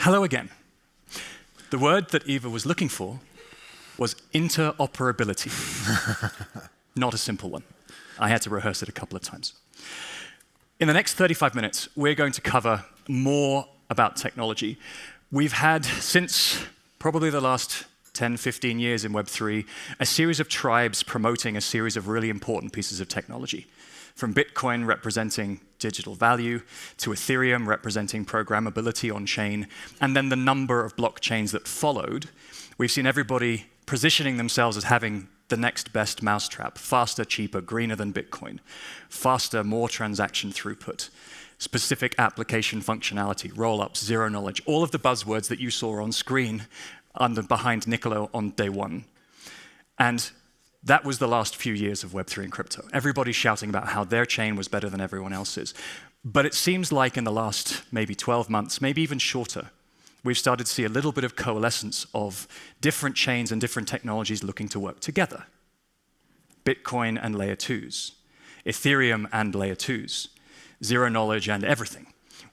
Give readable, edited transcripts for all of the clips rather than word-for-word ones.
Hello again. The word that Eva was looking for was interoperability. Not a simple one. I had to rehearse it a couple of times. In the next 35 minutes, we're going to cover more about technology. We've had, since probably the last 10, 15 years in Web3, a series of tribes promoting a series of really important pieces of technology. From Bitcoin representing digital value, to Ethereum representing programmability on-chain, and then the number of blockchains that followed. We've seen everybody positioning themselves as having the next best mousetrap, faster, cheaper, greener than Bitcoin, faster, more transaction throughput, specific application functionality, roll-ups, zero knowledge, all of the buzzwords that you saw on screen behind Niccolo on day one. And that was the last few years of Web3 and crypto. Everybody's shouting about how their chain was better than everyone else's. But it seems like in the last maybe 12 months, maybe even shorter, we've started to see a little bit of coalescence of different chains and different technologies looking to work together. Bitcoin and layer 2s, Ethereum and layer 2s, zero knowledge and everything.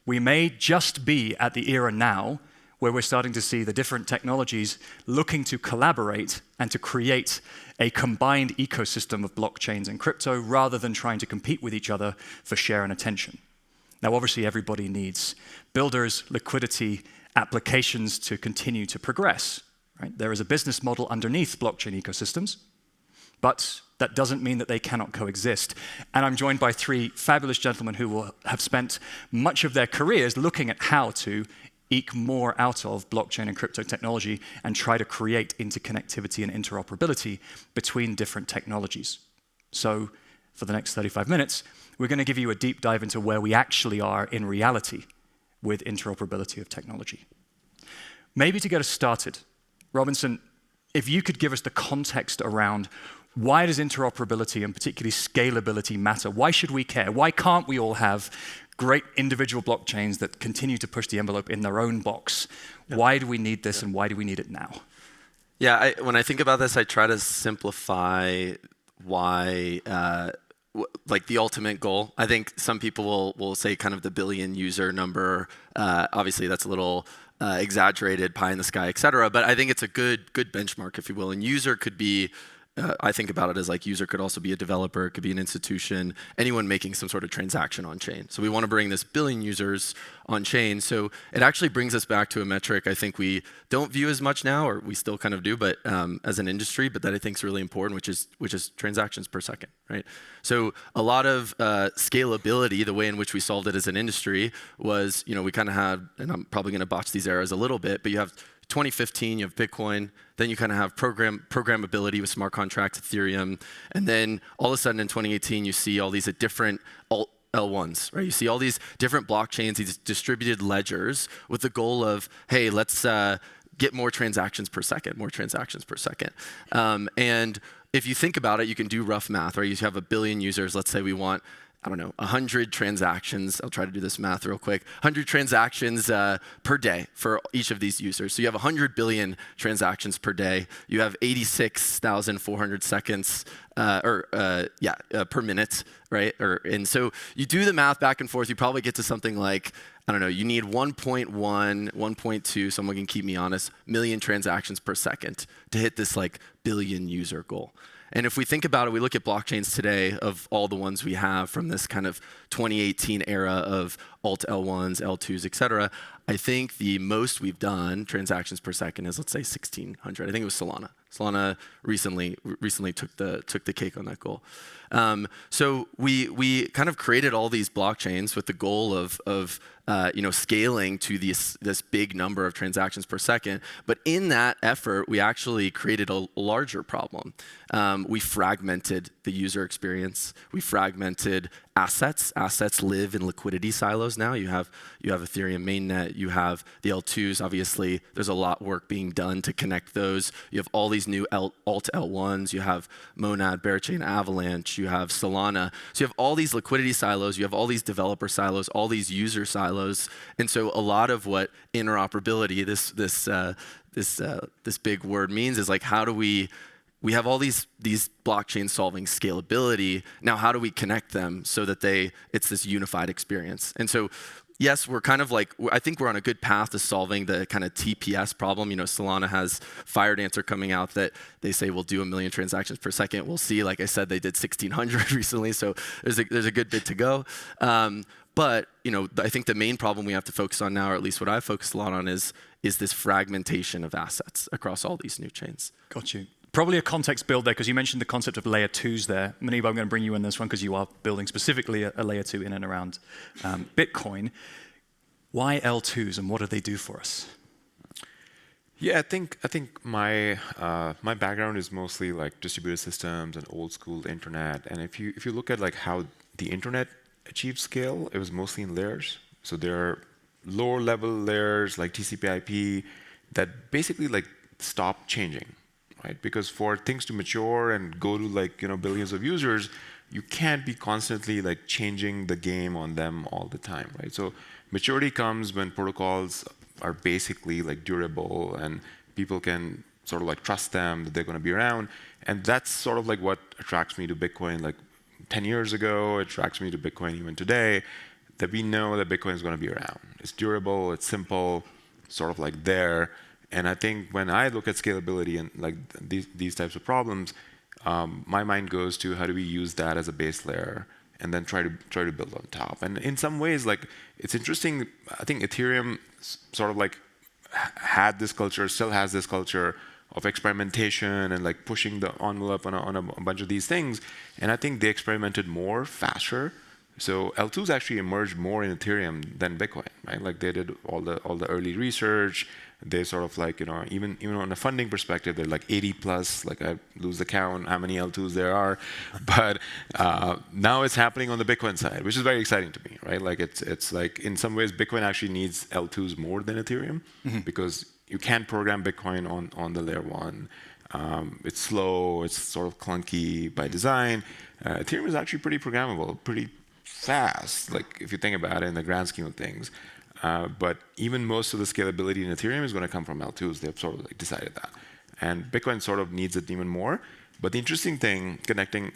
We may just be at the era now where we're starting to see the different technologies looking to collaborate and to create a combined ecosystem of blockchains and crypto rather than trying to compete with each other for share and attention. Now, obviously, everybody needs builders, liquidity, applications to continue to progress. Right? There is a business model underneath blockchain ecosystems, but that doesn't mean that they cannot coexist. And I'm joined by three fabulous gentlemen who will have spent much of their careers looking at how to eke more out of blockchain and crypto technology and try to create interconnectivity and interoperability between different technologies. So for the next 35 minutes, we're going to give you a deep dive into where we actually are in reality with interoperability of technology. Maybe to get us started, Robinson, if you could give us the context around why does interoperability and particularly scalability matter? Why should we care? Why can't we all have great individual blockchains that continue to push the envelope in their own box? Yep. Why do we need this and why do we need it now? Yeah, when I think about this, I try to simplify why, like the ultimate goal. I think some people will say kind of the billion user number. Obviously, that's a little exaggerated, pie in the sky, et cetera. But I think it's a good benchmark, if you will. And user could be, I think about it as like user could also be a developer, it could be an institution, anyone making some sort of transaction on chain. So we want to bring this billion users on chain. So it actually brings us back to a metric I think we don't view as much now, or we still kind of do, but as an industry, but that I think is really important, which is transactions per second, right? So a lot of scalability, the way in which we solved it as an industry was, we kind of had, and I'm probably going to botch these eras a little bit, but you have 2015, you have Bitcoin, then you kind of have programmability with smart contracts, Ethereum, and then all of a sudden in 2018, you see all these different L1s, right? You see all these different blockchains, these distributed ledgers with the goal of, hey, let's get more transactions per second. And if you think about it, you can do rough math, right? You have a billion users. Let's say we want, 100 transactions. I'll try to do this math real quick. 100 transactions per day for each of these users. So you have 100 billion transactions per day. You have 86,400 seconds per minute, right? And so you do the math back and forth. You probably get to something like, you need 1.1, 1.2, someone can keep me honest, million transactions per second to hit this like billion user goal. And if we think about it, we look at blockchains today of all the ones we have from this kind of 2018 era of alt L1s, L2s, et cetera. I think the most we've done transactions per second is, let's say, 1,600. I think it was Solana. Solana recently took the cake on that goal. So we kind of created all these blockchains with the goal of scaling to this big number of transactions per second. But in that effort, we actually created a larger problem. We fragmented the user experience. We fragmented assets. Assets live in liquidity silos now. You have Ethereum mainnet. You have the L2s. Obviously, there's a lot of work being done to connect those. You have all these new alt L1s. You have Monad, Bearchain, Avalanche. You have Solana. So you have all these liquidity silos. You have all these developer silos, all these user silos. And so a lot of what interoperability, this big word means is like, how do we have all these blockchains solving scalability. Now, how do we connect them so that it's this unified experience? And so Yes, we're kind of like, I think we're on a good path to solving the kind of TPS problem. You know, Solana has FireDancer coming out that they say will do 1 million transactions per second. We'll see. Like I said, they did 1,600 recently, so there's a good bit to go. But you know, I think the main problem we have to focus on now, or at least what I've focused a lot on, is this fragmentation of assets across all these new chains. Got you. Probably a context build there, because you mentioned the concept of layer 2s there. Muneeb, I'm going to bring you in this one because you are building specifically a layer 2 in and around Bitcoin. Why L2s and what do they do for us? Yeah, I think my my background is mostly like distributed systems and old school internet. And if you look at like how the internet achieved scale, it was mostly in layers. So there are lower level layers like TCP/IP that basically like stop changing. Right? Because for things to mature and go to like billions of users, you can't be constantly like changing the game on them all the time, right? So maturity comes when protocols are basically like durable and people can sort of like trust them that they're going to be around, and that's sort of like what attracts me to Bitcoin. Like 10 years ago, it attracts me to Bitcoin even today, that we know that Bitcoin is going to be around. It's durable, it's simple, sort of like there. And I think when I look at scalability and like these types of problems, my mind goes to how do we use that as a base layer and then try to build on top. And in some ways, like it's interesting. I think Ethereum sort of like had this culture, still has this culture of experimentation and like pushing the envelope on a bunch of these things. And I think they experimented more, faster. So L2s actually emerged more in Ethereum than Bitcoin, right? Like they did all the early research. They sort of like, even on a funding perspective, they're like 80 plus, like I lose the count how many L2s there are. But now it's happening on the Bitcoin side, which is very exciting to me, right? Like it's like in some ways, Bitcoin actually needs L2s more than Ethereum because you can't program Bitcoin on the layer 1. It's slow, it's sort of clunky by design. Ethereum is actually pretty programmable, pretty fast, like if you think about it in the grand scheme of things. But even most of the scalability in Ethereum is going to come from L2s. They've sort of like decided that. And Bitcoin sort of needs it even more. But the interesting thing connecting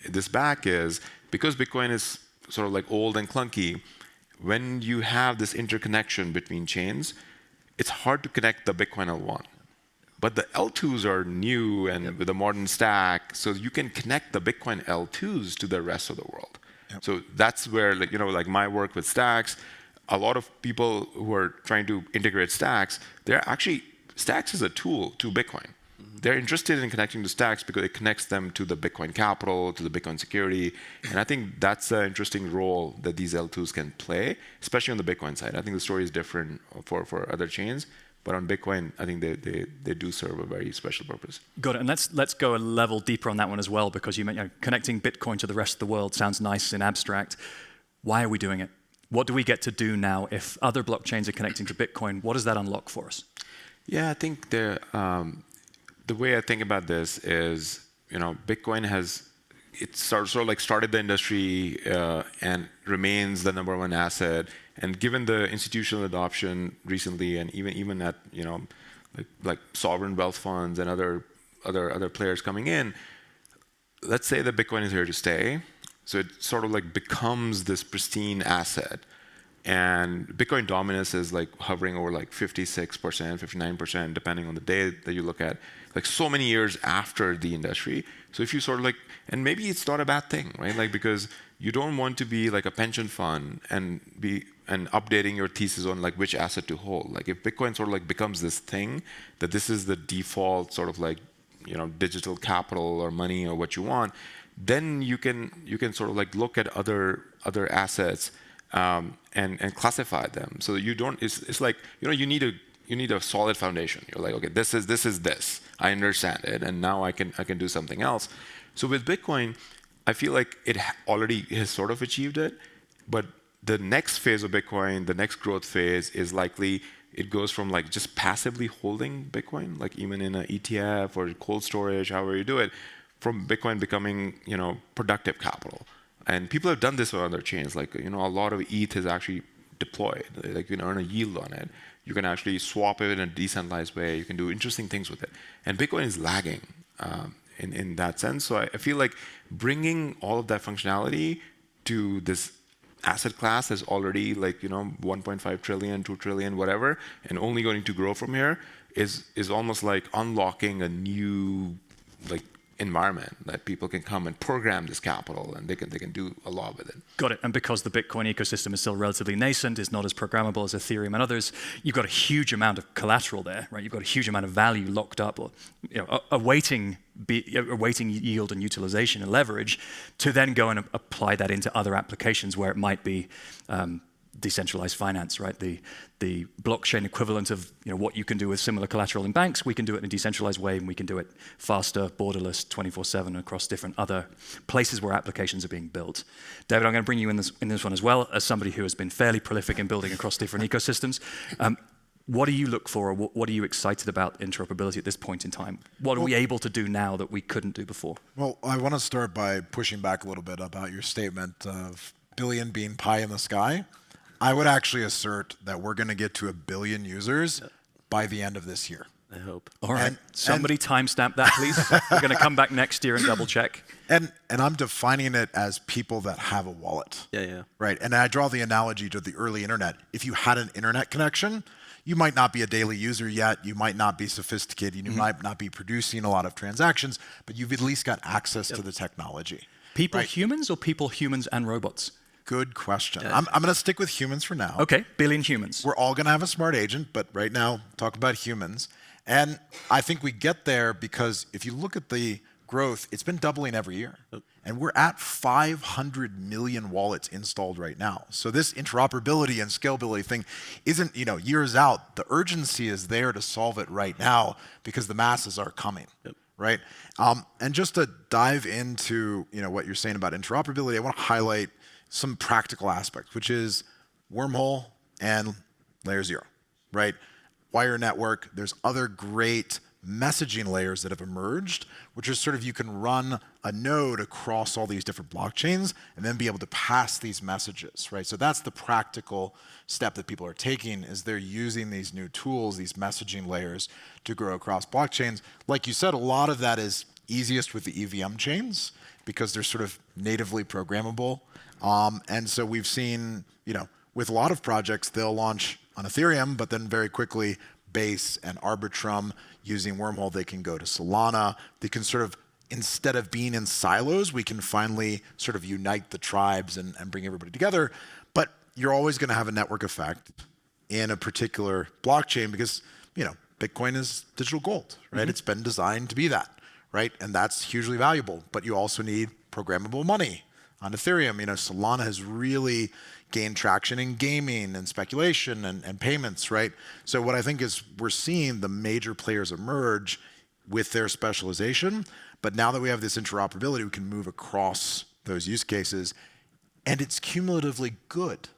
this back is because Bitcoin is sort of like old and clunky, when you have this interconnection between chains, it's hard to connect the Bitcoin L1. But the L2s are new and with a modern stack, so you can connect the Bitcoin L2s to the rest of the world. Yep. So that's where like my work with stacks, a lot of people who are trying to integrate stacks, stacks is a tool to Bitcoin. They're interested in connecting to stacks because it connects them to the Bitcoin capital, to the Bitcoin security. And I think that's an interesting role that these L2s can play, especially on the Bitcoin side. I think the story is different for other chains. But on Bitcoin, I think they do serve a very special purpose. Got it. And let's go a level deeper on that one as well, because you mentioned connecting Bitcoin to the rest of the world sounds nice and abstract. Why are we doing it? What do we get to do now if other blockchains are connecting to Bitcoin? What does that unlock for us? Yeah, I think the way I think about this is, Bitcoin has sort of like started the industry and remains the #1 asset. And given the institutional adoption recently, and even at like sovereign wealth funds and other players coming in, let's say that Bitcoin is here to stay. So it sort of like becomes this pristine asset. And Bitcoin dominance is like hovering over like 56%, 59%, depending on the day that you look at, like so many years after the industry. So if you sort of like, and maybe it's not a bad thing, right? Like because you don't want to be like a pension fund and updating your thesis on like which asset to hold. Like if Bitcoin sort of like becomes this thing, that this is the default sort of like, digital capital or money or what you want, then you can sort of like look at other assets and classify them. So you don't. It's like you need a solid foundation. You're like, okay, this is this. I understand it, and now I can do something else. So with Bitcoin, I feel like it already has sort of achieved it, but the next phase of Bitcoin, the next growth phase, is likely it goes from like just passively holding Bitcoin, like even in an ETF or cold storage, however you do it, from Bitcoin becoming productive capital. And people have done this on other chains. Like a lot of ETH is actually deployed. Like you can earn a yield on it. You can actually swap it in a decentralized way. You can do interesting things with it. And Bitcoin is lagging in that sense. So I feel like bringing all of that functionality to this asset class is already like 1.5 trillion, 2 trillion, whatever, and only going to grow from here is almost like unlocking a new like environment that people can come and program this capital, and they can do a lot with it. Got it. And because the Bitcoin ecosystem is still relatively nascent, is not as programmable as Ethereum and others, you've got a huge amount of collateral there, right? You've got a huge amount of value locked up, or awaiting yield and utilization and leverage, to then go and apply that into other applications where it might be decentralized finance, right? The blockchain equivalent of what you can do with similar collateral in banks, we can do it in a decentralized way, and we can do it faster, borderless, 24/7 across different other places where applications are being built. David, I'm going to bring you in this one as well, as somebody who has been fairly prolific in building across different ecosystems. What do you look for, or what are you excited about interoperability at this point in time? What are we able to do now that we couldn't do before? Well, I want to start by pushing back a little bit about your statement of billion being pie in the sky. I would actually assert that we're going to get to 1 billion users by the end of this year. I hope. All right. Somebody timestamp that, please. We're going to come back next year and double check. And I'm defining it as people that have a wallet. Yeah. Right. And I draw the analogy to the early internet. If you had an internet connection, you might not be a daily user yet. You might not be sophisticated. You might not be producing a lot of transactions, but you've at least got access to the technology. People humans, or people humans and robots? Good question. Yeah. I'm going to stick with humans for now. Okay, billion humans. We're all going to have a smart agent, but right now, talk about humans. And I think we get there because if you look at the growth, it's been doubling every year. And we're at 500 million wallets installed right now. So this interoperability and scalability thing isn't years out. The urgency is there to solve it right now because the masses are coming. Right? And just to dive into what you're saying about interoperability, I want to highlight some practical aspects, which is Wormhole and Layer 0, right? Wire network, there's other great messaging layers that have emerged, which is sort of you can run a node across all these different blockchains and then be able to pass these messages, right? So that's the practical step that people are taking, is they're using these new tools, these messaging layers, to grow across blockchains. Like you said, a lot of that is easiest with the EVM chains because they're sort of natively programmable. And so we've seen, with a lot of projects, they'll launch on Ethereum, but then very quickly Base and Arbitrum, using Wormhole, they can go to Solana. They can sort of, instead of being in silos, we can finally sort of unite the tribes and bring everybody together. But you're always going to have a network effect in a particular blockchain because, Bitcoin is digital gold, right? It's been designed to be that, right? And that's hugely valuable. But you also need programmable money. On Ethereum, Solana has really gained traction in gaming and speculation and payments, right? So what I think is we're seeing the major players emerge with their specialization, but now that we have this interoperability, we can move across those use cases, and it's cumulatively good.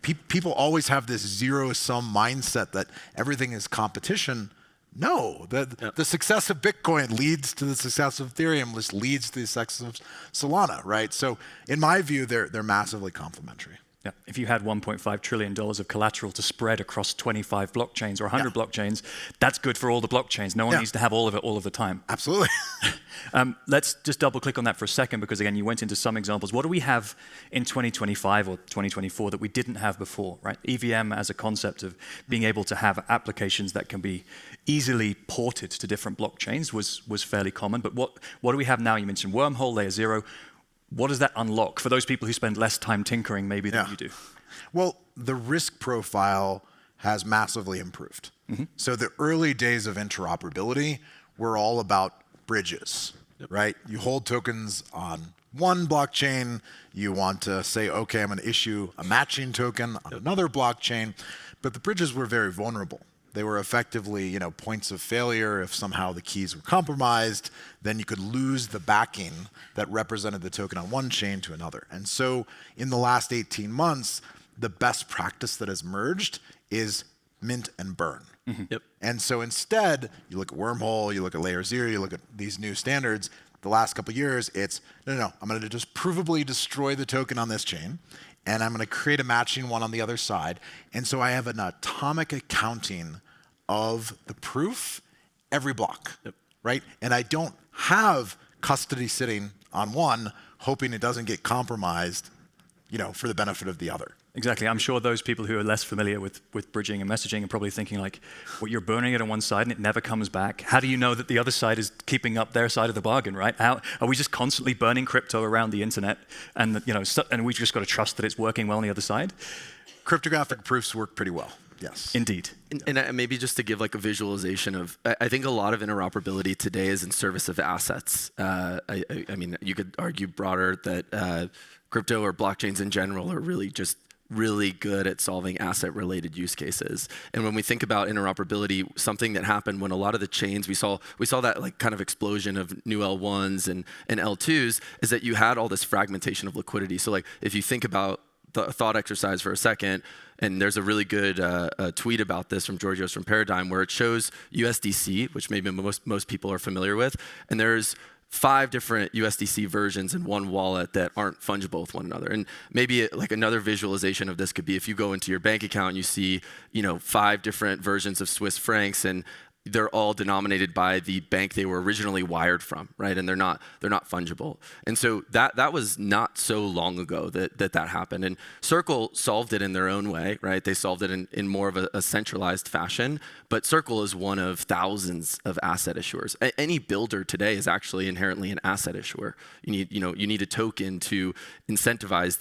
People always have this zero-sum mindset that everything is competition. No, the success of Bitcoin leads to the success of Ethereum, which leads to the success of Solana, right? So in my view, they're massively complementary. Yeah. If you had $1.5 trillion of collateral to spread across 25 blockchains or 100 blockchains, that's good for all the blockchains. No one needs to have all of it all of the time. Absolutely. Let's just double click on that for a second, because again, you went into some examples. What do we have in 2025 or 2024 that we didn't have before, right? EVM as a concept of being able to have applications that can be easily ported to different blockchains was fairly common. But what do we have now? You mentioned Wormhole, Layer 0. What does that unlock for those people who spend less time tinkering maybe than you do? Well, the risk profile has massively improved. So the early days of interoperability were all about bridges, right? You hold tokens on one blockchain. You want to say, okay, I'm going to issue a matching token on another blockchain. But the bridges were very vulnerable. They were effectively, points of failure. If somehow the keys were compromised, then you could lose the backing that represented the token on one chain to another. And so in the last 18 months, the best practice that has emerged is mint and burn. And so instead, you look at Wormhole, you look at Layer 0, you look at these new standards. The last couple of years, it's, no, I'm going to just provably destroy the token on this chain, and I'm going to create a matching one on the other side. And so I have an atomic accounting of the proof every block, right? And I don't have custody sitting on one, hoping it doesn't get compromised for the benefit of the other. Exactly. I'm sure those people who are less familiar with bridging and messaging are probably thinking like, well, you're burning it on one side and it never comes back. How do you know that the other side is keeping up their side of the bargain, right? How are we just constantly burning crypto around the internet, and and we just got to trust that it's working well on the other side? Cryptographic proofs work pretty well. Yes. Indeed. And maybe just to give like a visualization of, I think a lot of interoperability today is in service of assets. I mean, you could argue broader that crypto or blockchains in general are really good at solving asset-related use cases. And when we think about interoperability, something that happened when a lot of the chains, we saw that like kind of explosion of new L1s and L2s, is that you had all this fragmentation of liquidity. So like if you think about the thought exercise for a second, and there's a really good tweet about this from Georgios from Paradigm, where it shows USDC, which maybe most people are familiar with, and there's 5 different USDC versions in one wallet that aren't fungible with one another. And maybe like another visualization of this could be if you go into your bank account and you see 5 different versions of Swiss francs, and they're all denominated by the bank they were originally wired from, right? And they're not fungible. And so that was not so long ago that happened. And Circle solved it in their own way, right? They solved it in more of a centralized fashion. But Circle is one of thousands of asset issuers. Any builder today is actually inherently an asset issuer. You need a token to incentivize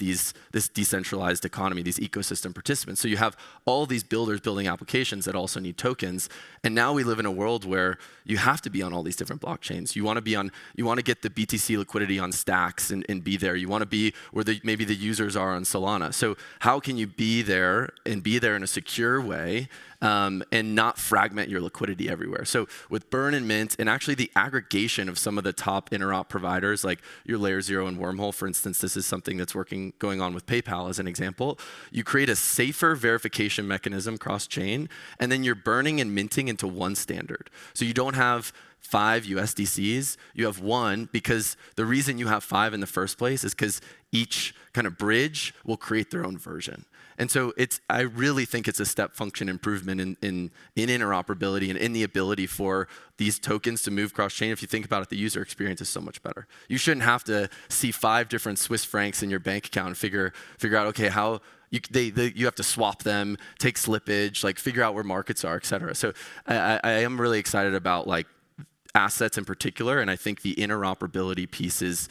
this decentralized economy, these ecosystem participants. So you have all these builders building applications that also need tokens. And now we live in a world where you have to be on all these different blockchains. You want to get the BTC liquidity on Stacks and be there. You want to be where maybe the users are on Solana. So how can you be there in a secure way and not fragment your liquidity everywhere? So with Burn and Mint, and actually the aggregation of some of the top interop providers, like your Layer 0 and Wormhole, for instance, this is something that's going on with PayPal as an example. You create a safer verification mechanism cross-chain, and then you're burning and minting into one standard. So you don't have 5 USDCs, you have 1, because the reason you have 5 in the first place is because each kind of bridge will create their own version. And so I really think it's a step function improvement in interoperability and in the ability for these tokens to move cross-chain. If you think about it, the user experience is so much better. You shouldn't have to see 5 different Swiss francs in your bank account and figure out, okay, how you have to swap them, take slippage, like figure out where markets are, et cetera. So I am really excited about like assets in particular, and I think the interoperability piece is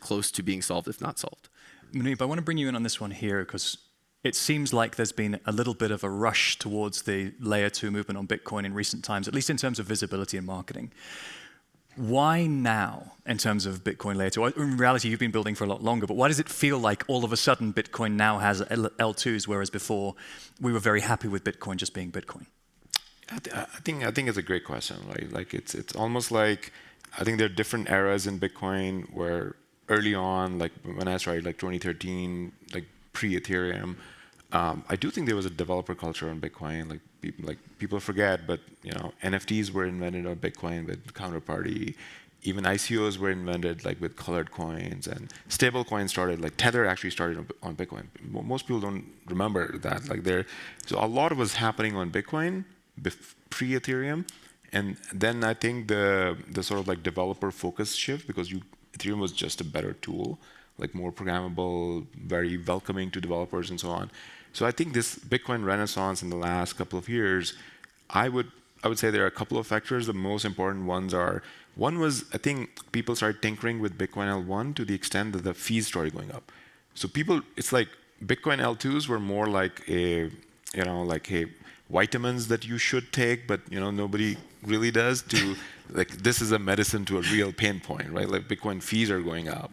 close to being solved, if not solved. Muneeb, I want to bring you in on this one here because it seems like there's been a little bit of a rush towards the Layer 2 movement on Bitcoin in recent times, at least in terms of visibility and marketing. Why now in terms of Bitcoin Layer 2? In reality, you've been building for a lot longer, but why does it feel like all of a sudden Bitcoin now has L2s, whereas before we were very happy with Bitcoin just being Bitcoin? I think it's a great question, right? Like it's almost like I think there are different eras in Bitcoin where early on, like when I started, like 2013, like pre-Ethereum, I do think there was a developer culture on Bitcoin. Like people forget, but NFTs were invented on Bitcoin with Counterparty. Even ICOs were invented like with colored coins, and stable coins started. Like Tether actually started on Bitcoin. Most people don't remember that. So a lot was happening on Bitcoin pre-Ethereum, and then I think the sort of like developer focus shift, because Ethereum was just a better tool, like more programmable, very welcoming to developers and so on. So I think this Bitcoin renaissance in the last couple of years, I would say there are a couple of factors. The most important ones are, one was I think people started tinkering with Bitcoin L1 to the extent that the fees started going up. So it's like Bitcoin L2s were more like vitamins that you should take, but nobody really does. This is a medicine to a real pain point, right? Like Bitcoin fees are going up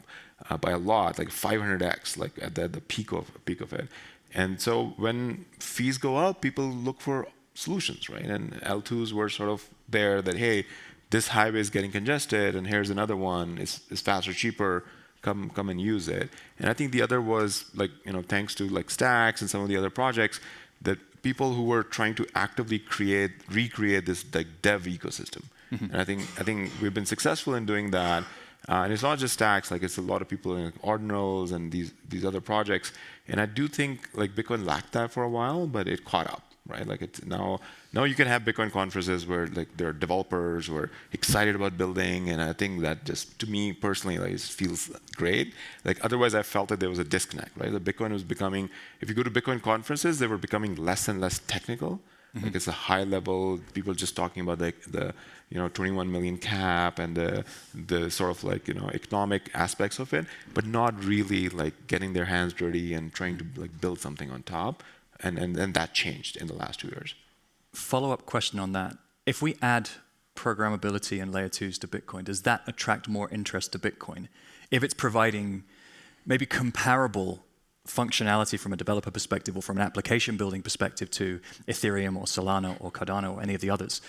by a lot, like 500x, like at the peak of it. And so when fees go up, people look for solutions, right? And L2s were sort of there that, hey, this highway is getting congested, and here's another one. It's faster, cheaper. Come and use it. And I think the other was thanks to like Stacks and some of the other projects, that people who were trying to actively recreate this like dev ecosystem. Mm-hmm. And I think we've been successful in doing that. And it's not just Stacks, like it's a lot of people in Ordinals and these other projects. And I do think like Bitcoin lacked that for a while, but it caught up. right? Like it's now you can have Bitcoin conferences where like there are developers who are excited about building, and I think that just to me personally like it feels great. Like otherwise I felt that there was a disconnect, right? The Bitcoin was becoming, if you go to Bitcoin conferences, they were becoming less and less technical. Like it's a high level, people just talking about like the 21 million cap and the sort of like economic aspects of it, but not really like getting their hands dirty and trying to like build something on top. And that changed in the last 2 years. Follow-up question on that. If we add programmability and layer 2s to Bitcoin, does that attract more interest to Bitcoin? If it's providing maybe comparable functionality from a developer perspective or from an application building perspective to Ethereum or Solana or Cardano or any of the others,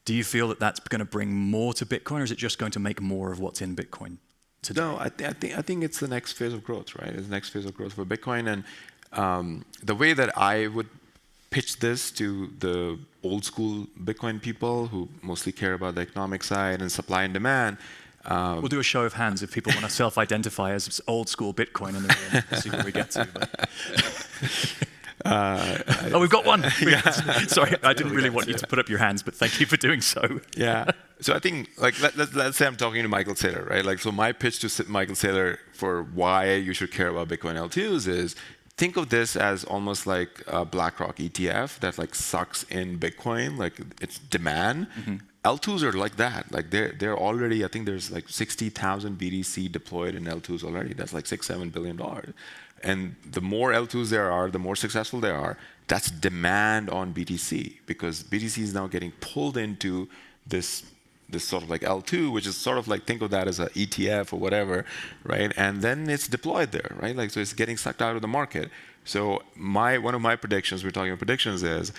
do you feel that that's going to bring more to Bitcoin, or is it just going to make more of what's in Bitcoin today? No, I think it's the next phase of growth, right? It's the next phase of growth for Bitcoin. And the way that I would pitch this to the old school Bitcoin people who mostly care about the economic side and supply and demand. We'll do a show of hands if people want to self-identify as old school Bitcoin in the room. See where we get to. Oh, we've got one. Sorry, I didn't really want you to put up your hands, but thank you for doing so. Yeah. So I think, like, let's say I'm talking to Michael Saylor, right? Like, so my pitch to Michael Saylor for why you should care about Bitcoin L2s is, think of this as almost like a BlackRock ETF that like sucks in Bitcoin, like it's demand. L2s are like that. Like they're already, I think there's like 60,000 BTC deployed in L2s already. That's like $6-7 billion. And the more L2s there are, the more successful they are. That's demand on BTC, because BTC is now getting pulled into this sort of like L2, which is sort of like, think of that as an ETF or whatever, right? And then it's deployed there, right? Like, so it's getting sucked out of the market. So one of my predictions, we're talking about predictions, is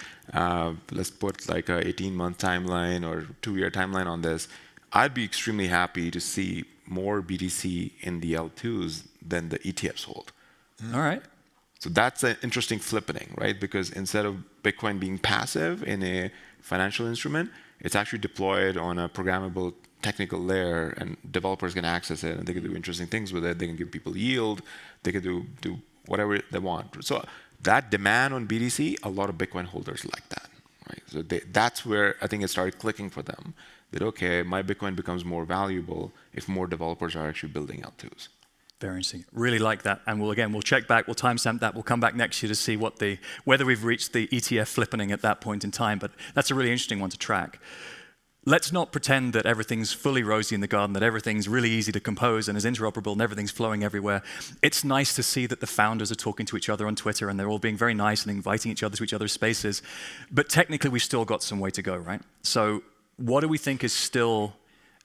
let's put like a 18-month timeline or 2-year timeline on this. I'd be extremely happy to see more BTC in the L2s than the ETFs hold. All right. So that's an interesting flippening, right? Because instead of Bitcoin being passive in a financial instrument, it's actually deployed on a programmable technical layer, and developers can access it, and they can do interesting things with it. They can give people yield. They can do whatever they want. So that demand on BTC, a lot of Bitcoin holders like that, right? So that's where I think it started clicking for them, that okay, my Bitcoin becomes more valuable if more developers are actually building L2s. Very interesting. Really like that. And we'll check back, we'll timestamp that, we'll come back next year to see whether we've reached the ETF flippening at that point in time. But that's a really interesting one to track. Let's not pretend that everything's fully rosy in the garden, that everything's really easy to compose and is interoperable and everything's flowing everywhere. It's nice to see that the founders are talking to each other on Twitter and they're all being very nice and inviting each other to each other's spaces. But technically, we've still got some way to go, right? So what do we think is still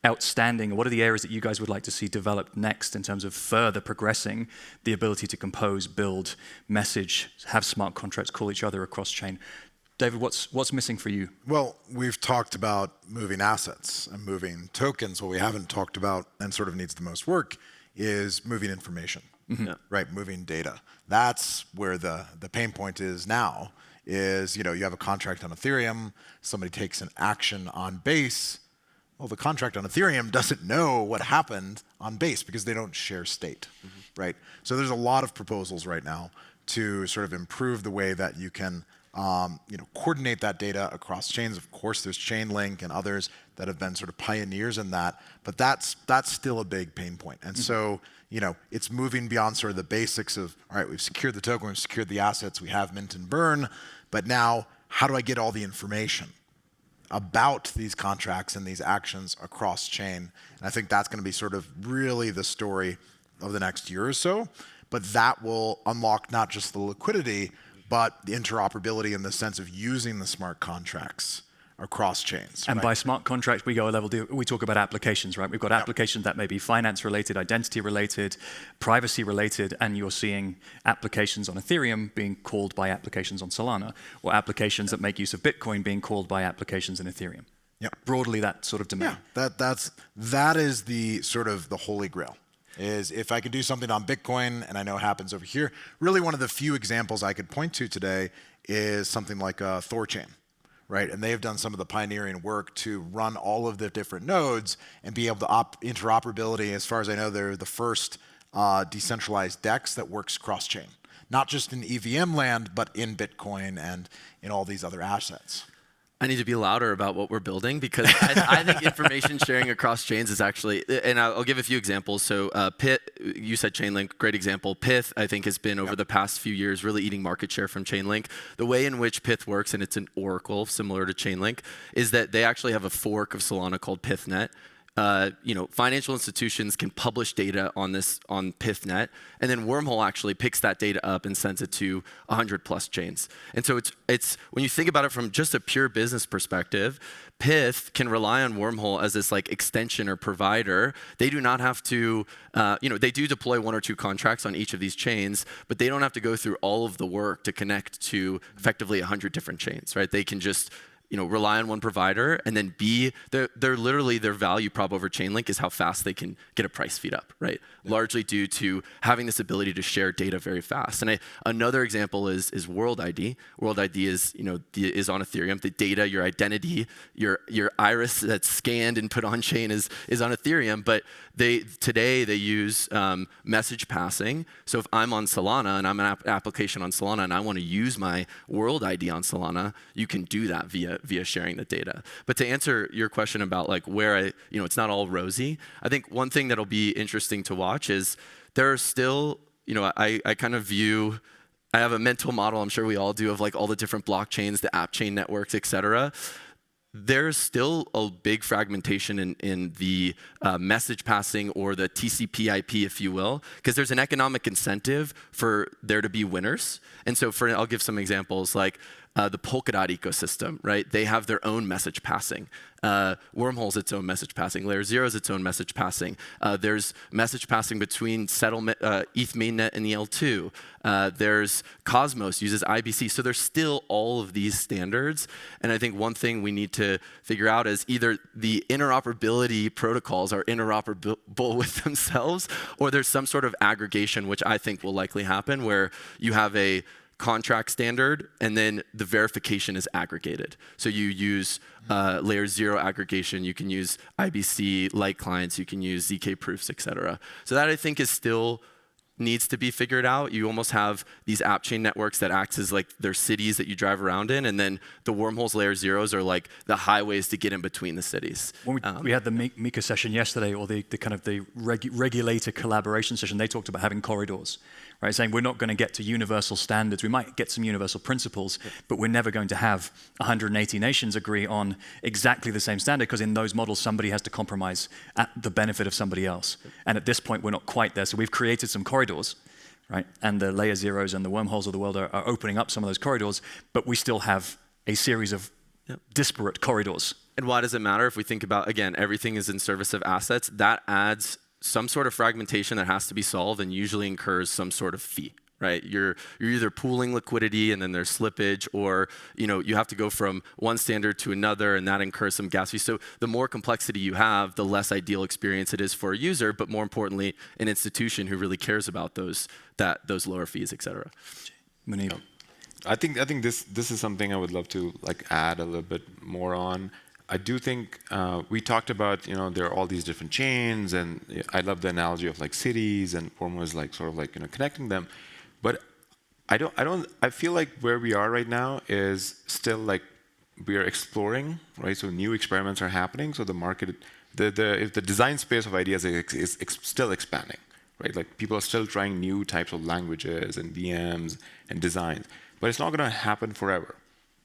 outstanding? What are the areas that you guys would like to see developed next in terms of further progressing the ability to compose, build, message, have smart contracts, call each other across chain? David, what's missing for you? Well, we've talked about moving assets and moving tokens. What we haven't talked about, and sort of needs the most work, is moving information, right? Moving data. That's where the pain point is now, is you have a contract on Ethereum, somebody takes an action on Base. Well, the contract on Ethereum doesn't know what happened on Base because they don't share state, right? So there's a lot of proposals right now to sort of improve the way that you can coordinate that data across chains. Of course, there's Chainlink and others that have been sort of pioneers in that, but that's still a big pain point. And so, it's moving beyond sort of the basics of, all right, we've secured the token, we've secured the assets, we have mint and burn, but now how do I get all the information about these contracts and these actions across chain? And I think that's going to be sort of really the story of the next year or so, but that will unlock not just the liquidity, but the interoperability in the sense of using the smart contracts across chains. And by smart contracts, we go a level, we talk about applications, right? We've got applications that may be finance related, identity related, privacy related, and you're seeing applications on Ethereum being called by applications on Solana, or applications that make use of Bitcoin being called by applications in Ethereum. Broadly, that sort of domain. Yeah, that is the sort of the holy grail. Is if I could do something on Bitcoin, and I know it happens over here, really one of the few examples I could point to today is something like Thorchain, right? And they've done some of the pioneering work to run all of the different nodes and be able to interoperability. As far as I know, they're the first decentralized DEX that works cross-chain. not just in EVM land, but in Bitcoin and in all these other assets. I need to be louder about what we're building because I think information sharing across chains is actually, and I'll give a few examples. So Pith, you said Chainlink, great example. Pith, I think, has been over the past few years really eating market share from Chainlink. The way in which Pith works, and it's an oracle similar to Chainlink, is that they actually have a fork of Solana called PithNet. Financial institutions can publish data on PithNet, and then Wormhole actually picks that data up and sends it to 100+ chains. And so it's when you think about it from just a pure business perspective, Pith can rely on Wormhole as this like extension or provider. They do not have to, they do deploy 1 or 2 contracts on each of these chains, but they don't have to go through all of the work to connect to effectively 100 different chains, right? They can just rely on one provider, and then they're literally their value prop over Chainlink is how fast they can get a price feed up, right? Yeah. Largely due to having this ability to share data very fast. And another example is World ID. World ID is is on Ethereum. The data, your identity, your iris that's scanned and put on chain is on Ethereum. But today they use message passing. So if I'm on Solana and I'm an application on Solana and I want to use my World ID on Solana, you can do that via sharing the data. But to answer your question about like where it's not all rosy, I think one thing that'll be interesting to watch is there are still, I kind of view, I have a mental model, I'm sure we all do, of like all the different blockchains, the app chain networks, et cetera. There's still a big fragmentation in the message passing or the TCP/IP, if you will, because there's an economic incentive for there to be winners. And so I'll give some examples like the Polkadot ecosystem, right? They have their own message passing. Wormhole's its own message passing. Layer 0's its own message passing. There's message passing between settlement, ETH mainnet and the L2. There's Cosmos uses IBC. So there's still all of these standards. And I think one thing we need to figure out is either the interoperability protocols are interoperable with themselves, or there's some sort of aggregation, which I think will likely happen, where you have a contract standard, and then the verification is aggregated. So you use layer 0 aggregation, you can use IBC light clients, you can use ZK proofs, et cetera. So that I think is still needs to be figured out. You almost have these app chain networks that acts as like their cities that you drive around in, and then the Wormhole's layer 0s are like the highways to get in between the cities. When we had the Mika session yesterday, or the kind of the regulator collaboration session, they talked about having corridors, right? Saying we're not going to get to universal standards. We might get some universal principles, but we're never going to have 180 nations agree on exactly the same standard, because in those models, somebody has to compromise at the benefit of somebody else. And at this point, we're not quite there. So we've created some corridors, right? And the layer 0s and the Wormholes of the world are opening up some of those corridors, but we still have a series of disparate corridors. And why does it matter? If we think about, again, everything is in service of assets, that adds some sort of fragmentation that has to be solved and usually incurs some sort of fee, right? You're either pooling liquidity and then there's slippage, or you have to go from one standard to another, and that incurs some gas fees. So the more complexity you have, the less ideal experience it is for a user, but more importantly, an institution who really cares about those lower fees, et cetera. Muneeb. I think this is something I would love to like add a little bit more on. I do think we talked about there are all these different chains, and I love the analogy of like cities, and Wormhole is like sort of like connecting them. But I feel like where we are right now is still like we are exploring, right? So new experiments are happening. So the market, the design space of ideas is still expanding, right? Like people are still trying new types of languages and VMs and designs, but it's not going to happen forever,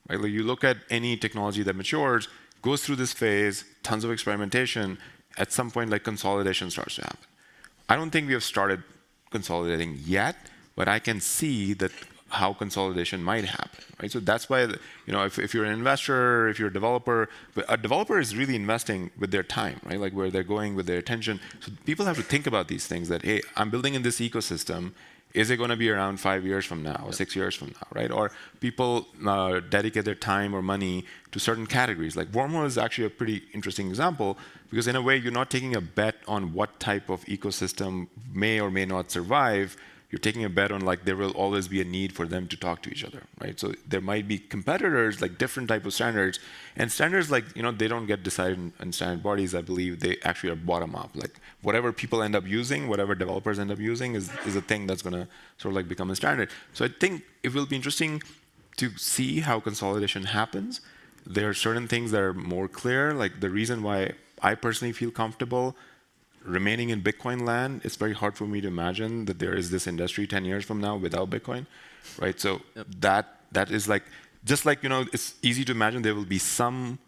right? Like you look at any technology that matures, goes through this phase, tons of experimentation. At some point, like consolidation starts to happen. I don't think we have started consolidating yet, but I can see that how consolidation might happen, right? So that's why, if you're an investor, if you're a developer is really investing with their time, right? Like where they're going with their attention. So people have to think about these things that, hey, I'm building in this ecosystem. Is it going to be around 5 years from now or 6 years from now, right? Or people dedicate their time or money to certain categories. Like Wormhole is actually a pretty interesting example, because in a way, you're not taking a bet on what type of ecosystem may or may not survive. you're taking a bet on like there will always be a need for them to talk to each other, right? So there might be competitors, like different type of standards, and standards like, they don't get decided in standard bodies. I believe they actually are bottom up. Like whatever people end up using, whatever developers end up using is a thing that's gonna sort of like become a standard. So I think it will be interesting to see how consolidation happens. There are certain things that are more clear, like the reason why I personally feel comfortable remaining in Bitcoin land. It's very hard for me to imagine that there is this industry 10 years from now without Bitcoin, right? So that is like, just like, it's easy to imagine there will be some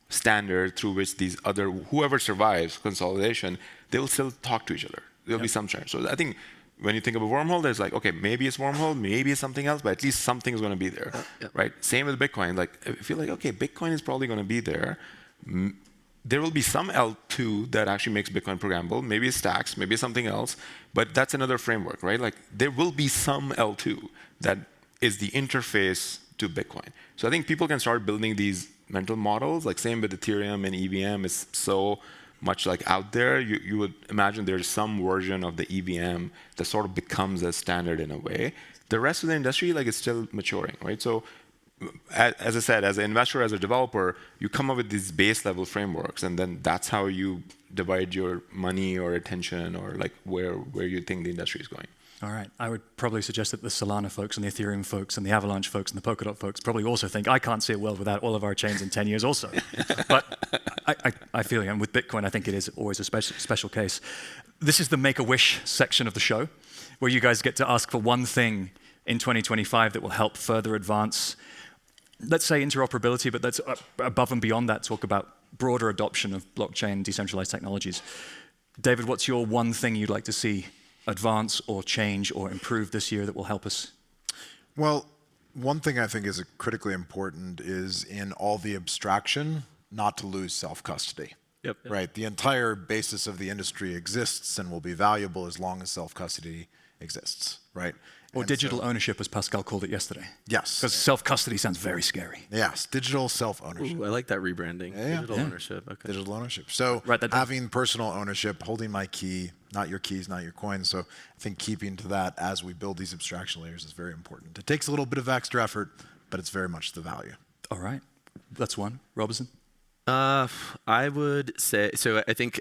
standard through which these other, whoever survives consolidation, they will still talk to each other. There'll be some standard. So I think when you think of a wormhole, there's like, okay, maybe it's wormhole, maybe it's something else, but at least something is going to be there, right? Same with Bitcoin. Like, I feel like, okay, Bitcoin is probably going to be there. There will be some L2 that actually makes Bitcoin programmable. Maybe it's stacks, maybe it's something else, but that's another framework, right? Like, there will be some L2 that is the interface to Bitcoin. So I think people can start building these mental models, like same with Ethereum and EVM is so much like out there. You would imagine there's some version of the EVM that sort of becomes a standard in a way. The rest of the industry, like, it's still maturing, right? So as I said, as an investor, as a developer, you come up with these base level frameworks, and then that's how you divide your money or attention or like where you think the industry is going. All right. I would probably suggest that the Solana folks and the Ethereum folks and the Avalanche folks and the Polkadot folks probably also think, I can't see a world without all of our chains in 10 years also. But I feel you. And with Bitcoin, I think it is always a special case. This is the Make-A-Wish section of the show, where you guys get to ask for one thing in 2025 that will help further advance, let's say, interoperability, but let's above and beyond that talk about broader adoption of blockchain, decentralized technologies. David, what's your one thing you'd like to see advance or change or improve this year that will help us? Well, one thing I think is critically important is in all the abstraction, not to lose self-custody. Yep. Right? The entire basis of the industry exists and will be valuable as long as self-custody exists, right? Or digital ownership, as Pascal called it yesterday. Yes. Because self-custody sounds very scary. Yes, digital self-ownership. Ooh, I like that rebranding. Yeah. Digital ownership. Okay. Digital ownership. So having personal ownership, holding my key, not your keys, not your coins. So I think keeping to that as we build these abstraction layers is very important. It takes a little bit of extra effort, but it's very much the value. All right. That's one. Robertson? I would say, so I think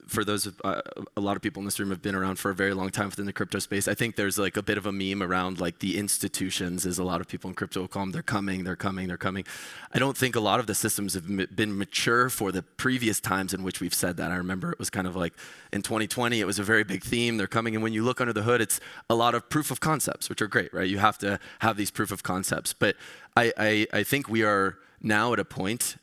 for those, a lot of people in this room have been around for a very long time within the crypto space. I think there's like a bit of a meme around like the institutions, as a lot of people in crypto will call them, they're coming, they're coming, they're coming. I don't think a lot of the systems have been mature for the previous times in which we've said that. I remember it was kind of like in 2020, it was a very big theme, they're coming. And when you look under the hood, it's a lot of proof of concepts, which are great, right? You have to have these proof of concepts. But I think we are now at a point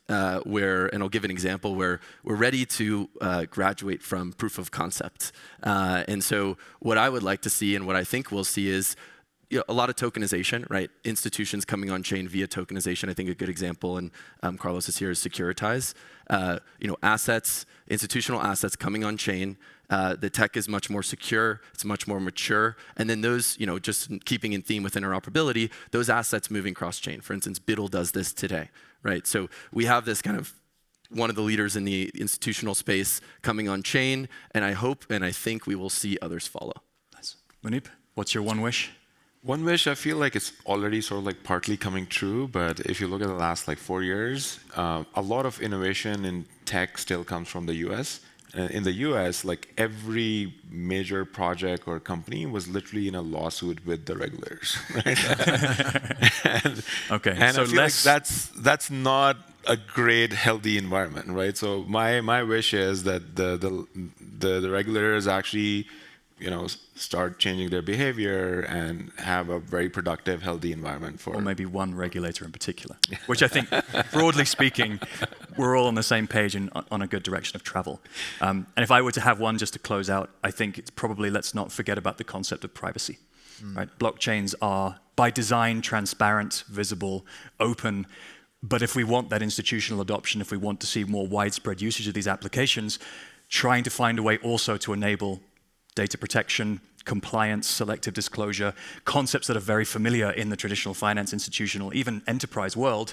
where, and I'll give an example, where we're ready to graduate from proof of concept. And so what I would like to see, and what I think we'll see, is a lot of tokenization, right? Institutions coming on chain via tokenization. I think a good example, and Carlos is here, is Securitize. Assets, institutional assets coming on chain. The tech is much more secure, it's much more mature, and then those, just keeping in theme with interoperability, those assets moving cross-chain. For instance, BIDL does this today, right? So we have this kind of one of the leaders in the institutional space coming on chain, and I hope and I think we will see others follow. Nice. Muneeb, what's your one wish? One wish, I feel like it's already sort of like partly coming true, but if you look at the last like 4 years, a lot of innovation in tech still comes from the US. In the US, like every major project or company was literally in a lawsuit with the regulators, right? and so I feel like that's not a great, healthy environment, right? So my wish is that the regulators actually, start changing their behavior and have a very productive, healthy environment for. Or maybe one regulator in particular, which I think, broadly speaking, we're all on the same page and on a good direction of travel. And if I were to have one just to close out, I think it's probably, let's not forget about the concept of privacy. Right? Blockchains are, by design, transparent, visible, open. But if we want that institutional adoption, if we want to see more widespread usage of these applications, trying to find a way also to enable data protection, compliance, selective disclosure, concepts that are very familiar in the traditional finance, institutional, even enterprise world.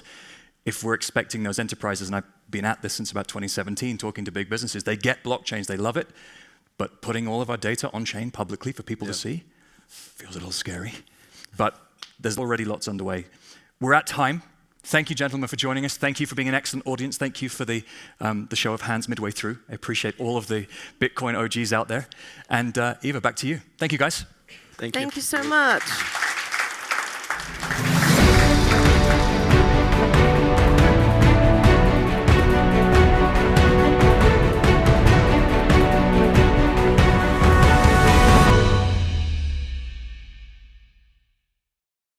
If we're expecting those enterprises, and I've been at this since about 2017, talking to big businesses, they get blockchains, they love it, but putting all of our data on chain publicly for people to see, Feels a little scary, but there's already lots underway. We're at time. Thank you, gentlemen, for joining us. Thank you for being an excellent audience. Thank you for the show of hands midway through. I appreciate all of the Bitcoin OGs out there. And Eva, back to you. Thank you, guys. Thank you. Thank you so much.